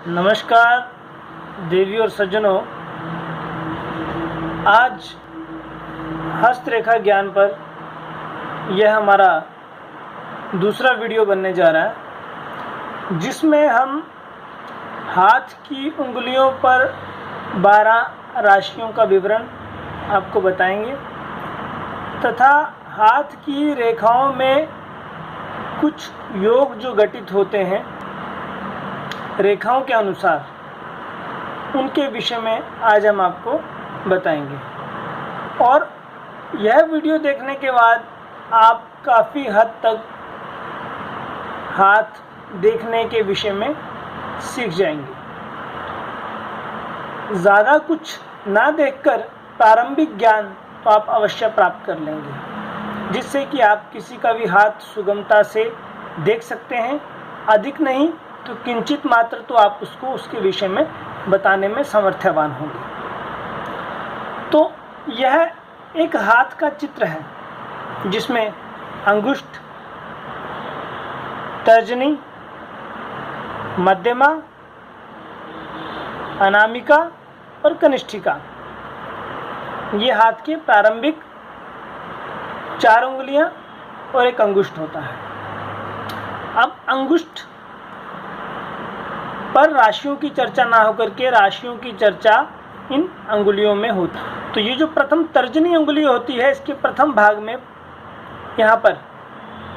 नमस्कार देवी और सज्जनों, आज हस्तरेखा ज्ञान पर यह हमारा दूसरा वीडियो बनने जा रहा है, जिसमें हम हाथ की उंगलियों पर 12 राशियों का विवरण आपको बताएंगे तथा हाथ की रेखाओं में कुछ योग जो घटित होते हैं रेखाओं के अनुसार, उनके विषय में आज हम आपको बताएंगे। और यह वीडियो देखने के बाद आप काफ़ी हद तक हाथ देखने के विषय में सीख जाएंगे। ज़्यादा कुछ ना देखकर प्रारंभिक ज्ञान तो आप अवश्य प्राप्त कर लेंगे, जिससे कि आप किसी का भी हाथ सुगमता से देख सकते हैं। अधिक नहीं तो किंचित मात्र तो आप उसको उसके विषय में बताने में सामर्थ्यवान होंगे। तो यह एक हाथ का चित्र है, जिसमें अंगुष्ठ, तर्जनी, मध्यमा, अनामिका और कनिष्ठिका, ये हाथ के प्रारंभिक 4 उंगलियां और एक अंगुष्ठ होता है। अब अंगुष्ठ पर राशियों की चर्चा ना होकर के राशियों की चर्चा इन अंगुलियों में होती है। तो ये जो प्रथम तर्जनी उंगली होती है, इसके प्रथम भाग में यहाँ पर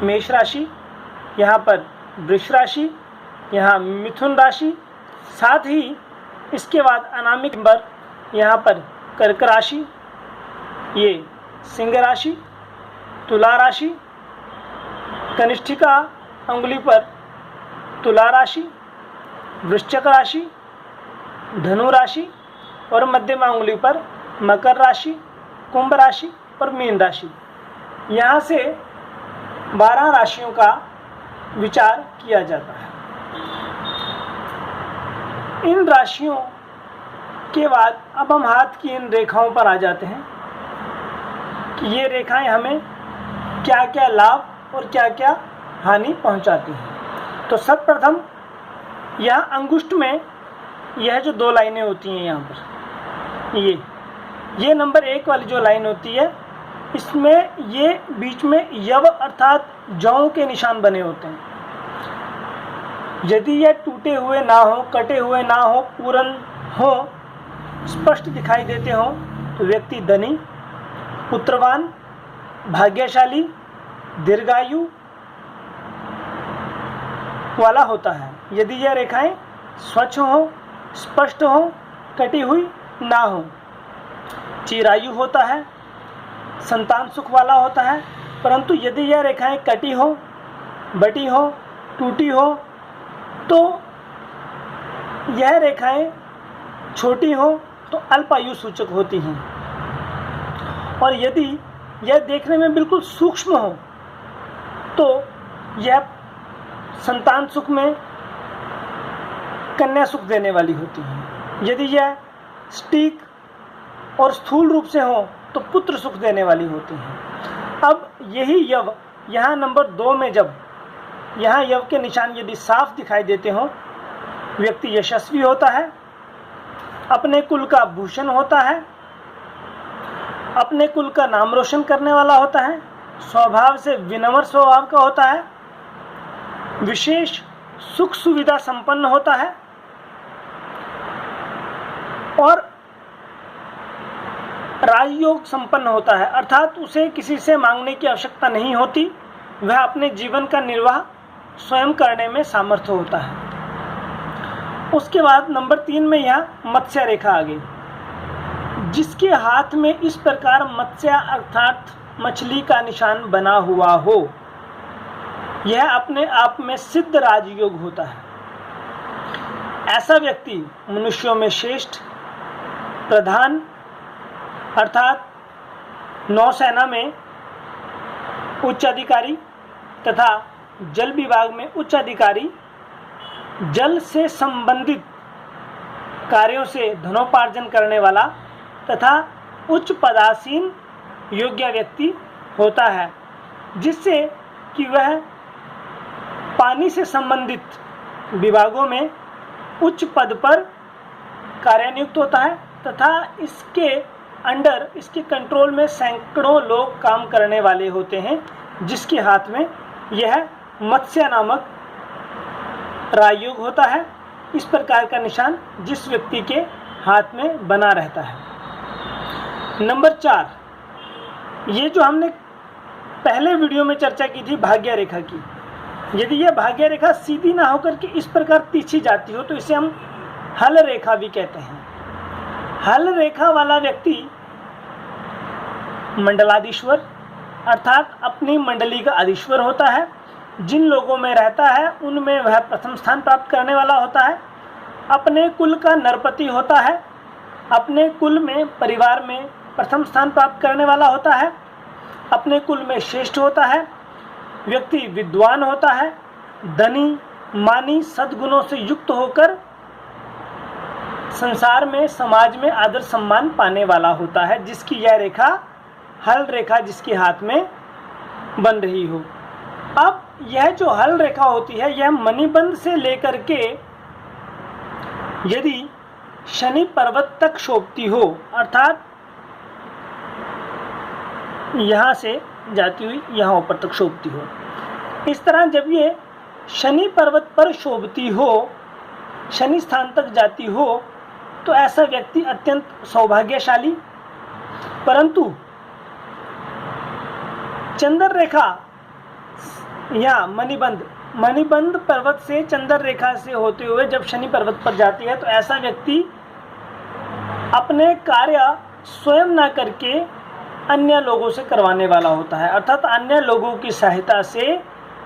मेष राशि, यहाँ पर वृष राशि, यहाँ मिथुन राशि, साथ ही इसके बाद अनामिक नंबर यहाँ पर कर्क राशि, ये सिंह राशि, तुला राशि, कनिष्ठिका उंगली पर तुला राशि, वृश्चिक राशि, धनु राशि और मध्यमा उंगली पर मकर राशि, कुंभ राशि और मीन राशि। यहाँ से 12 राशियों का विचार किया जाता है। इन राशियों के बाद अब हम हाथ की इन रेखाओं पर आ जाते हैं कि ये रेखाएं हमें क्या क्या लाभ और क्या क्या हानि पहुंचाती हैं। तो सर्वप्रथम यह अंगुष्ठ में यह जो 2 लाइनें होती हैं, यहाँ पर ये नंबर 1 वाली जो लाइन होती है, इसमें ये बीच में यव अर्थात जौ के निशान बने होते हैं। यदि यह टूटे हुए ना हो, कटे हुए ना हो, पूर्ण हो, स्पष्ट दिखाई देते हो, तो व्यक्ति धनी, पुत्रवान, भाग्यशाली, दीर्घायु वाला होता है। यदि यह रेखाएं स्वच्छ हो, स्पष्ट हो, कटी हुई ना हो, चिरायु होता है, संतान सुख वाला होता है। परंतु यदि यह रेखाएं कटी हो, बटी हो, टूटी हो, तो यह रेखाएं छोटी हो तो अल्पायु सूचक होती हैं। और यदि यह देखने में बिल्कुल सूक्ष्म हो तो यह संतान सुख में कन्या सुख देने वाली होती है। यदि यह सटीक और स्थूल रूप से हो तो पुत्र सुख देने वाली होती है। अब यही यव यहाँ नंबर 2 में जब यहाँ यव के निशान यदि साफ दिखाई देते हो, व्यक्ति यशस्वी होता है, अपने कुल का भूषण होता है, अपने कुल का नाम रोशन करने वाला होता है, स्वभाव से विनम्र स्वभाव का होता है, विशेष सुख सुविधा संपन्न होता है और राजयोग संपन्न होता है। अर्थात उसे किसी से मांगने की आवश्यकता नहीं होती, वह अपने जीवन का निर्वाह स्वयं करने में समर्थ होता है। उसके बाद नंबर 3 में यह मत्स्य रेखा आ गई, जिसके हाथ में इस प्रकार मत्स्य अर्थात मछली का निशान बना हुआ हो, यह अपने आप में सिद्ध राजयोग होता है। ऐसा व्यक्ति मनुष्यों में श्रेष्ठ, प्रधान अर्थात नौसेना में उच्च अधिकारी तथा जल विभाग में उच्च अधिकारी, जल से संबंधित कार्यों से धनोपार्जन करने वाला तथा उच्च पदासीन योग्य व्यक्ति होता है, जिससे कि वह पानी से संबंधित विभागों में उच्च पद पर कार्यान्वित होता है तथा इसके अंडर, इसके कंट्रोल में सैकड़ों लोग काम करने वाले होते हैं, जिसके हाथ में यह मत्स्य नामक राजयोग होता है। इस प्रकार का निशान जिस व्यक्ति के हाथ में बना रहता है। नंबर 4, ये जो हमने पहले वीडियो में चर्चा की थी भाग्य रेखा की, यदि यह भाग्य रेखा सीधी ना होकर के इस प्रकार तिरछी जाती हो तो इसे हम हल रेखा भी कहते हैं। हल रेखा वाला व्यक्ति मंडलाधीश्वर अर्थात अपनी मंडली का अधीश्वर होता है। जिन लोगों में रहता है उनमें वह प्रथम स्थान प्राप्त करने वाला होता है। अपने कुल का नरपति होता है। अपने कुल में, परिवार में प्रथम स्थान प्राप्त करने वाला होता है। अपने कुल में श्रेष्ठ होता है। व्यक्ति विद्वान होता है, धनी, मानी, सद्गुणों से युक्त होकर संसार में, समाज में आदर सम्मान पाने वाला होता है, जिसकी यह रेखा, हल रेखा जिसके हाथ में बन रही हो। अब यह जो हल रेखा होती है यह मणिबंध से लेकर के यदि शनि पर्वत तक शोभती हो, अर्थात यहाँ से जाती हुई यहाँ ऊपर तक शोभती हो, इस तरह जब ये शनि पर्वत पर शोभती हो, शनि स्थान तक जाती हो, तो ऐसा व्यक्ति अत्यंत सौभाग्यशाली। परंतु चंद्र रेखा या मणिबंध पर्वत से चंद्र रेखा से होते हुए जब शनि पर्वत पर जाती है तो ऐसा व्यक्ति अपने कार्य स्वयं न करके अन्य लोगों से करवाने वाला होता है, अर्थात अन्य लोगों की सहायता से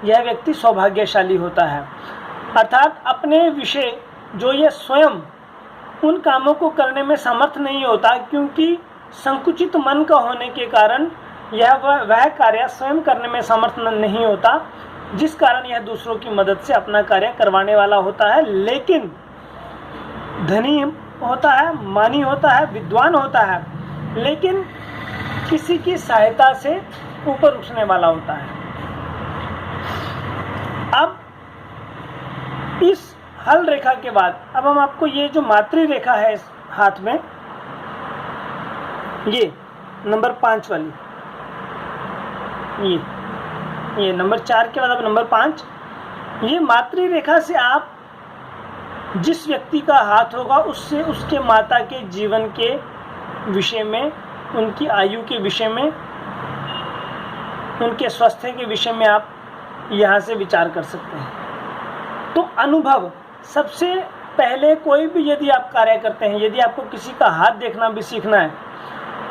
यह व्यक्ति सौभाग्यशाली होता है। अर्थात अपने विषय जो यह स्वयं उन कामों को करने में समर्थ नहीं होता, क्योंकि संकुचित मन का होने के कारण यह वह कार्य स्वयं करने में समर्थ नहीं होता, जिस कारण यह दूसरों की मदद से अपना कार्य करवाने वाला होता है। लेकिन धनी होता है, मानी होता है, विद्वान होता है, लेकिन किसी की सहायता से ऊपर उठने वाला होता है। अब इस हल रेखा के बाद अब हम आपको ये जो मातृ रेखा है इस हाथ में, ये नंबर 5 वाली, ये नंबर 4 के बाद अब नंबर 5, ये मातृ रेखा से आप जिस व्यक्ति का हाथ होगा उससे उसके माता के जीवन के विषय में, उनकी आयु के विषय में, उनके स्वास्थ्य के विषय में आप यहाँ से विचार कर सकते हैं। तो अनुभव सबसे पहले, कोई भी यदि आप कार्य करते हैं, यदि आपको किसी का हाथ देखना भी सीखना है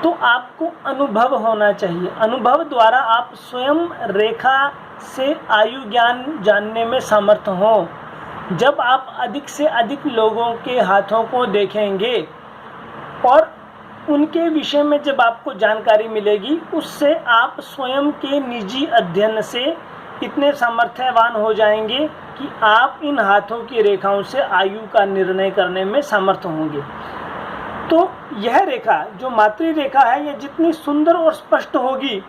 तो आपको अनुभव होना चाहिए। अनुभव द्वारा आप स्वयं रेखा से आयु ज्ञान जानने में समर्थ हों। जब आप अधिक से अधिक लोगों के हाथों को देखेंगे और उनके विषय में जब आपको जानकारी मिलेगी, उससे आप स्वयं के निजी अध्ययन से इतने सामर्थ्यवान हो जाएंगे कि आप इन हाथों की रेखाओं से आयु का निर्णय करने में समर्थ होंगे। तो यह रेखा जो मातृ रेखा है, यह जितनी सुंदर और स्पष्ट होगी,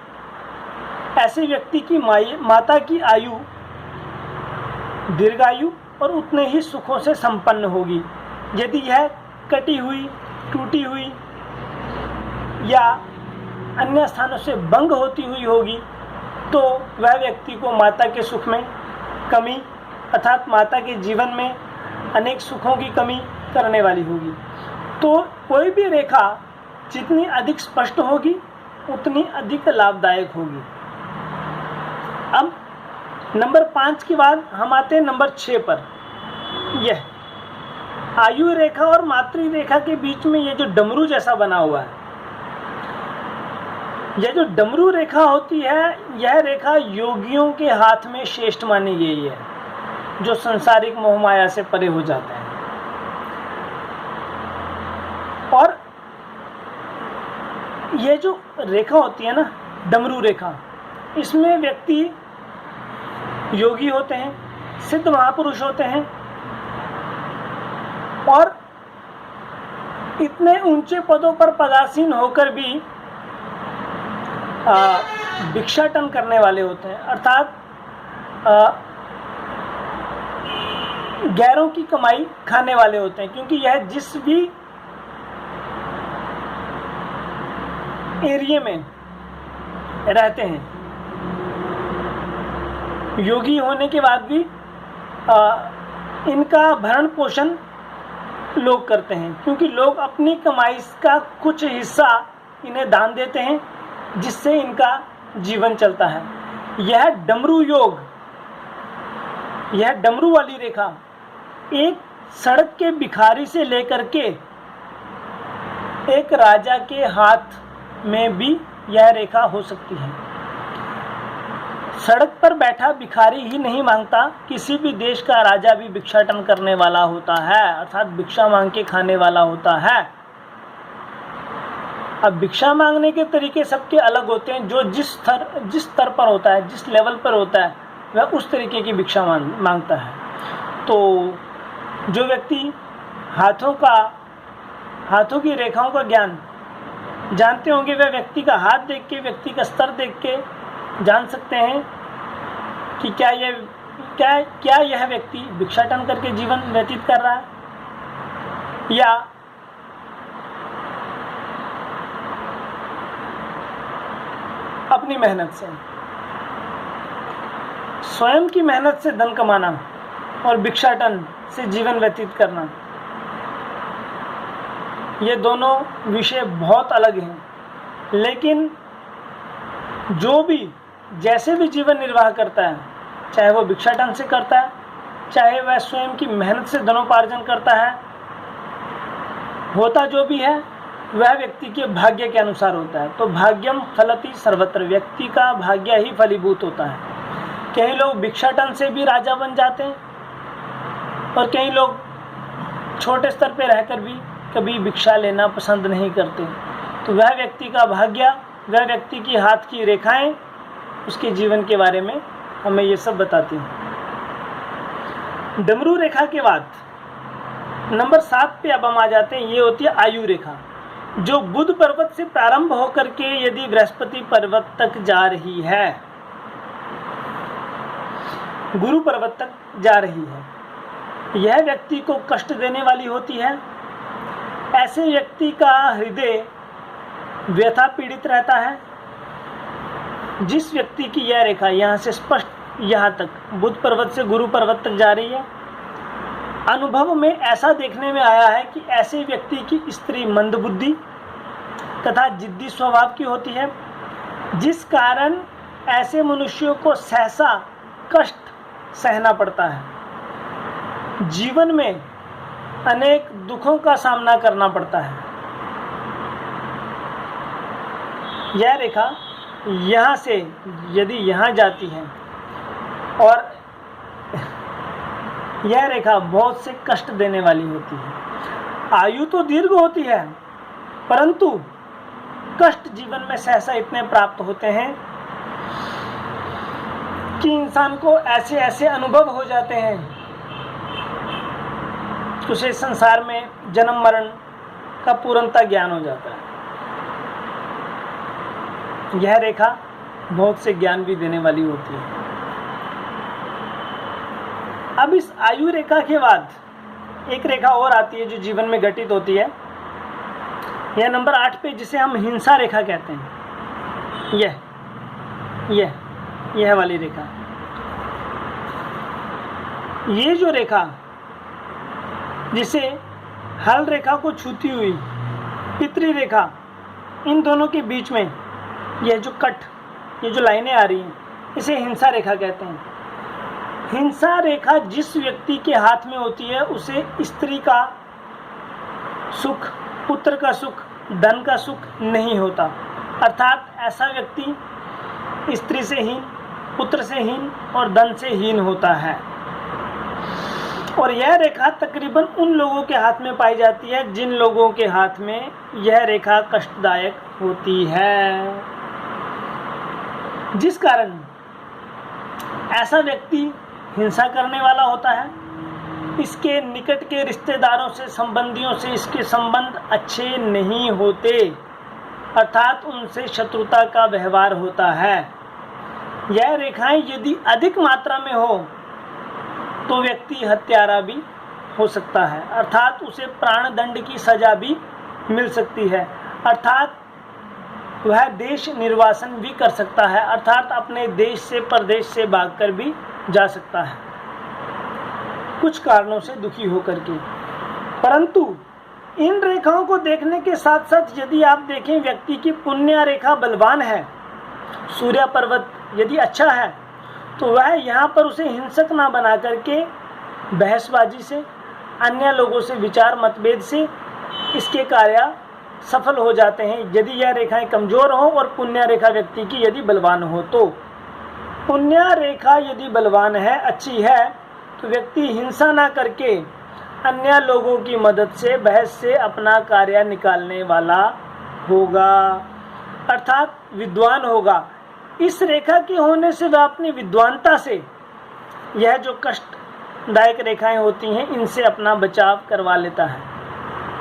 ऐसे व्यक्ति की माता की आयु दीर्घायु और उतने ही सुखों से संपन्न होगी। यदि यह कटी हुई, टूटी हुई या अन्य स्थानों से भंग होती हुई होगी तो वह व्यक्ति को माता के सुख में कमी, अर्थात माता के जीवन में अनेक सुखों की कमी करने वाली होगी। तो कोई भी रेखा जितनी अधिक स्पष्ट होगी उतनी अधिक लाभदायक होगी। अब नंबर 5 के बाद हम आते हैं नंबर 6 पर। यह आयु रेखा और मातृ रेखा के बीच में ये जो डमरू जैसा बना हुआ है, यह जो डमरू रेखा होती है, यह रेखा योगियों के हाथ में श्रेष्ठ मानी गई है, जो संसारिक मोह माया से परे हो जाते हैं। और ये जो रेखा होती है ना, डमरू रेखा, इसमें व्यक्ति योगी होते हैं, सिद्ध महापुरुष होते हैं और इतने ऊंचे पदों पर पदासीन होकर भी भिक्षाटन करने वाले होते हैं। अर्थात गैरों की कमाई खाने वाले होते हैं, क्योंकि यह जिस भी एरिया में रहते हैं, योगी होने के बाद भी इनका भरण पोषण लोग करते हैं, क्योंकि लोग अपनी कमाई का कुछ हिस्सा इन्हें दान देते हैं, जिससे इनका जीवन चलता है। यह डमरू योग, यह डमरू वाली रेखा एक सड़क के भिखारी से लेकर के एक राजा के हाथ में भी यह रेखा हो सकती है। सड़क पर बैठा भिखारी ही नहीं मांगता, किसी भी देश का राजा भी भिक्षाटन करने वाला होता है, अर्थात भिक्षा मांग के खाने वाला होता है। अब भिक्षा मांगने के तरीके सबके अलग होते हैं। जो जिस स्तर पर होता है, जिस लेवल पर होता है, वह उस तरीके की भिक्षा मांगता है। तो जो व्यक्ति हाथों की रेखाओं का ज्ञान जानते होंगे, वह व्यक्ति का हाथ देख के, व्यक्ति का स्तर देख के जान सकते हैं कि क्या यह व्यक्ति भिक्षाटन करके जीवन व्यतीत कर रहा है या अपनी मेहनत से, स्वयं की मेहनत से धन कमाना और भिक्षाटन से जीवन व्यतीत करना, ये दोनों विषय बहुत अलग हैं। लेकिन जो भी जैसे भी जीवन निर्वाह करता है, चाहे वो भिक्षाटन से करता है, चाहे वह स्वयं की मेहनत से धनोपार्जन करता है, होता जो भी है वह व्यक्ति के भाग्य के अनुसार होता है। तो भाग्यम फलति सर्वत्र, व्यक्ति का भाग्य ही फलीभूत होता है। कई लोग भिक्षाटन से भी राजा बन जाते हैं और कई लोग छोटे स्तर पर रहकर भी कभी भिक्षा लेना पसंद नहीं करते। तो वह व्यक्ति का भाग्य, वह व्यक्ति की हाथ की रेखाएं उसके जीवन के बारे में हमें ये सब बताती हैं। डमरू रेखा के बाद नंबर 7 पे अब हम आ जाते हैं। ये होती है आयु रेखा, जो बुध पर्वत से प्रारंभ होकर के यदि बृहस्पति पर्वत तक जा रही है, गुरु पर्वत तक जा रही है, यह व्यक्ति को कष्ट देने वाली होती है। ऐसे व्यक्ति का हृदय व्यथा पीड़ित रहता है। जिस व्यक्ति की यह रेखा यहाँ से स्पष्ट यहाँ तक बुध पर्वत से गुरु पर्वत तक जा रही है, अनुभव में ऐसा देखने में आया है कि ऐसे व्यक्ति की स्त्री मंदबुद्धि तथा जिद्दी स्वभाव की होती है, जिस कारण ऐसे मनुष्यों को सहसा कष्ट सहना पड़ता है। जीवन में अनेक दुखों का सामना करना पड़ता है। यह रेखा यहाँ से यदि यहाँ जाती है और यह रेखा बहुत से कष्ट देने वाली होती है। आयु तो दीर्घ होती है, परंतु कष्ट जीवन में सहसा इतने प्राप्त होते हैं कि इंसान को ऐसे ऐसे अनुभव हो जाते हैं, उसे संसार में जन्म मरण का पूर्णतः ज्ञान हो जाता है। यह रेखा बहुत से ज्ञान भी देने वाली होती है। अब इस आयु रेखा के बाद एक रेखा और आती है जो जीवन में घटित होती है। यह नंबर 8 पे, जिसे हम हिंसा रेखा कहते हैं। यह वाली रेखा, ये जो रेखा जिसे हल रेखा को छूती हुई पितृ रेखा, इन दोनों के बीच में यह जो ये जो लाइनें आ रही हैं, इसे हिंसा रेखा कहते हैं। हिंसा रेखा जिस व्यक्ति के हाथ में होती है, उसे स्त्री का सुख, पुत्र का सुख, धन का सुख नहीं होता। अर्थात ऐसा व्यक्ति स्त्री से हीन, पुत्र से हीन और धन से हीन होता है। और यह रेखा तकरीबन उन लोगों के हाथ में पाई जाती है जिन लोगों के हाथ में यह रेखा कष्टदायक होती है, जिस कारण ऐसा व्यक्ति हिंसा करने वाला होता है। इसके निकट के रिश्तेदारों से, संबंधियों से इसके संबंध अच्छे नहीं होते, अर्थात उनसे शत्रुता का व्यवहार होता है। यह रेखाएं यदि अधिक मात्रा में हो तो व्यक्ति हत्यारा भी हो सकता है, अर्थात उसे प्राण दंड की सजा भी मिल सकती है, अर्थात वह देश निर्वासन भी कर सकता है, अर्थात अपने देश से प्रदेश से भागकर भी जा सकता है कुछ कारणों से दुखी होकर के। परंतु इन रेखाओं को देखने के साथ साथ यदि आप देखें व्यक्ति की पुण्य रेखा बलवान है, सूर्य पर्वत यदि अच्छा है, तो वह यहाँ पर उसे हिंसक ना बना करके बहसबाजी से, अन्य लोगों से विचार मतभेद से इसके कार्य सफल हो जाते हैं यदि यह रेखाएं कमजोर हो और पुण्य रेखा व्यक्ति की यदि बलवान हो। तो पुण्य रेखा यदि बलवान है, अच्छी है, तो व्यक्ति हिंसा ना करके अन्य लोगों की मदद से, बहस से अपना कार्य निकालने वाला होगा, अर्थात विद्वान होगा। इस रेखा के होने से वह अपनी विद्वानता से यह जो कष्टदायक रेखाएं होती हैं इनसे अपना बचाव करवा लेता है।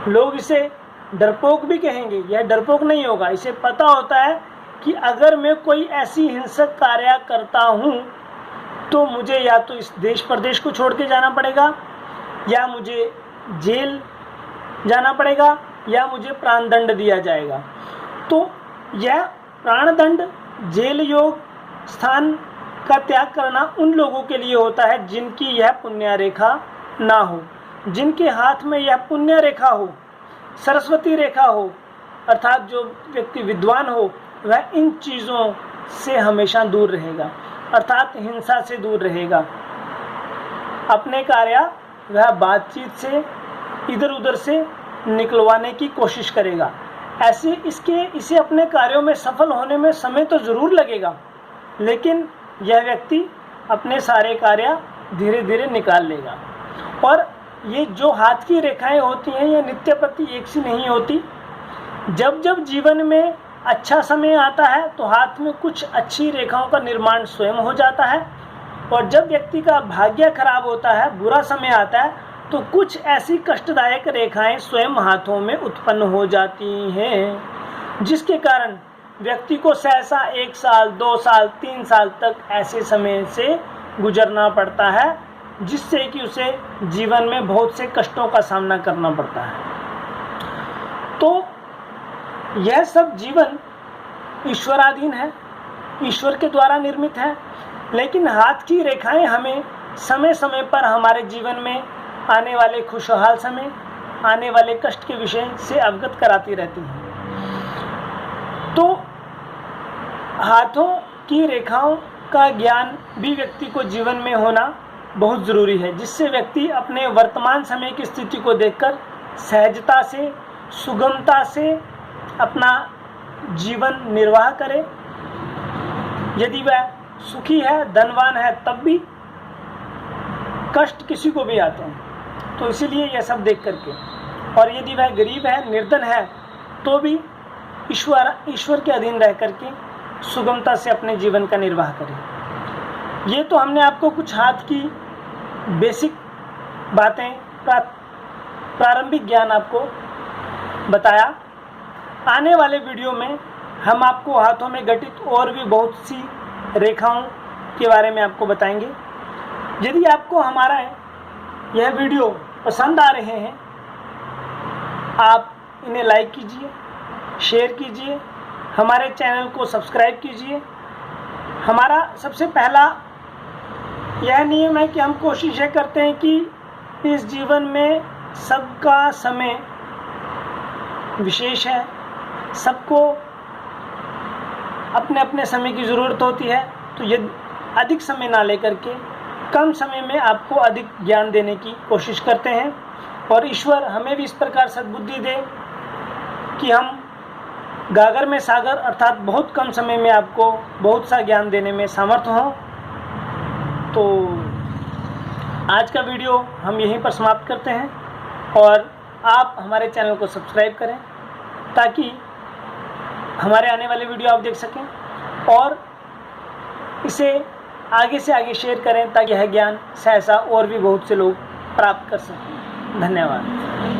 लोग इसे डरपोक भी कहेंगे, यह डरपोक नहीं होगा। इसे पता होता है कि अगर मैं कोई ऐसी हिंसक कार्य करता हूँ तो मुझे या तो इस देश प्रदेश को छोड़ के जाना पड़ेगा, या मुझे जेल जाना पड़ेगा, या मुझे प्राणदंड दिया जाएगा। तो यह प्राणदंड, जेल योग स्थान का त्याग करना उन लोगों के लिए होता है जिनकी यह पुण्य रेखा ना हो, जिनके हाथ में यह पुण्य रेखा हो, सरस्वती रेखा हो, अर्थात जो व्यक्ति विद्वान हो वह इन चीज़ों से हमेशा दूर रहेगा, अर्थात हिंसा से दूर रहेगा। अपने कार्य वह बातचीत से, इधर उधर से निकलवाने की कोशिश करेगा। ऐसे इसे अपने कार्यों में सफल होने में समय तो ज़रूर लगेगा, लेकिन यह व्यक्ति अपने सारे कार्य धीरे धीरे निकाल लेगा। और ये जो हाथ की रेखाएं होती हैं ये नित्य प्रति एक सी नहीं होती। जब जब जीवन में अच्छा समय आता है तो हाथ में कुछ अच्छी रेखाओं का निर्माण स्वयं हो जाता है, और जब व्यक्ति का भाग्य खराब होता है, बुरा समय आता है, तो कुछ ऐसी कष्टदायक रेखाएं स्वयं हाथों में उत्पन्न हो जाती हैं, जिसके कारण व्यक्ति को सहसा 1 साल, 2 साल, 3 साल तक ऐसे समय से गुजरना पड़ता है, जिससे कि उसे जीवन में बहुत से कष्टों का सामना करना पड़ता है। तो यह सब जीवन ईश्वराधीन है, ईश्वर के द्वारा निर्मित है, लेकिन हाथ की रेखाएं हमें समय समय पर हमारे जीवन में आने वाले खुशहाल समय, आने वाले कष्ट के विषय से अवगत कराती रहती हैं। तो हाथों की रेखाओं का ज्ञान भी व्यक्ति को जीवन में होना बहुत ज़रूरी है, जिससे व्यक्ति अपने वर्तमान समय की स्थिति को देखकर सहजता से, सुगमता से अपना जीवन निर्वाह करे। यदि वह सुखी है, धनवान है, तब भी कष्ट किसी को भी आते हैं, तो इसीलिए यह सब देख करके। और यदि वह गरीब है, निर्धन है, तो भी ईश्वर के अधीन रह करके सुगमता से अपने जीवन का निर्वाह करे। ये तो हमने आपको कुछ हाथ की बेसिक बातें, प्रारंभिक ज्ञान आपको बताया। आने वाले वीडियो में हम आपको हाथों में घटित और भी बहुत सी रेखाओं के बारे में आपको बताएंगे। यदि आपको हमारा यह वीडियो पसंद आ रहे हैं, आप इन्हें लाइक कीजिए, शेयर कीजिए, हमारे चैनल को सब्सक्राइब कीजिए। हमारा सबसे पहला यह नियम है कि हम कोशिश ये करते हैं कि इस जीवन में सबका समय विशेष है, सबको अपने अपने समय की ज़रूरत होती है, तो ये अधिक समय ना लेकर के कम समय में आपको अधिक ज्ञान देने की कोशिश करते हैं। और ईश्वर हमें भी इस प्रकार सद्बुद्धि दे कि हम गागर में सागर, अर्थात बहुत कम समय में आपको बहुत सा ज्ञान देने में समर्थ हों। तो आज का वीडियो हम यहीं पर समाप्त करते हैं, और आप हमारे चैनल को सब्सक्राइब करें ताकि हमारे आने वाले वीडियो आप देख सकें, और इसे आगे से आगे शेयर करें ताकि यह ज्ञान सहसा और भी बहुत से लोग प्राप्त कर सकें। धन्यवाद।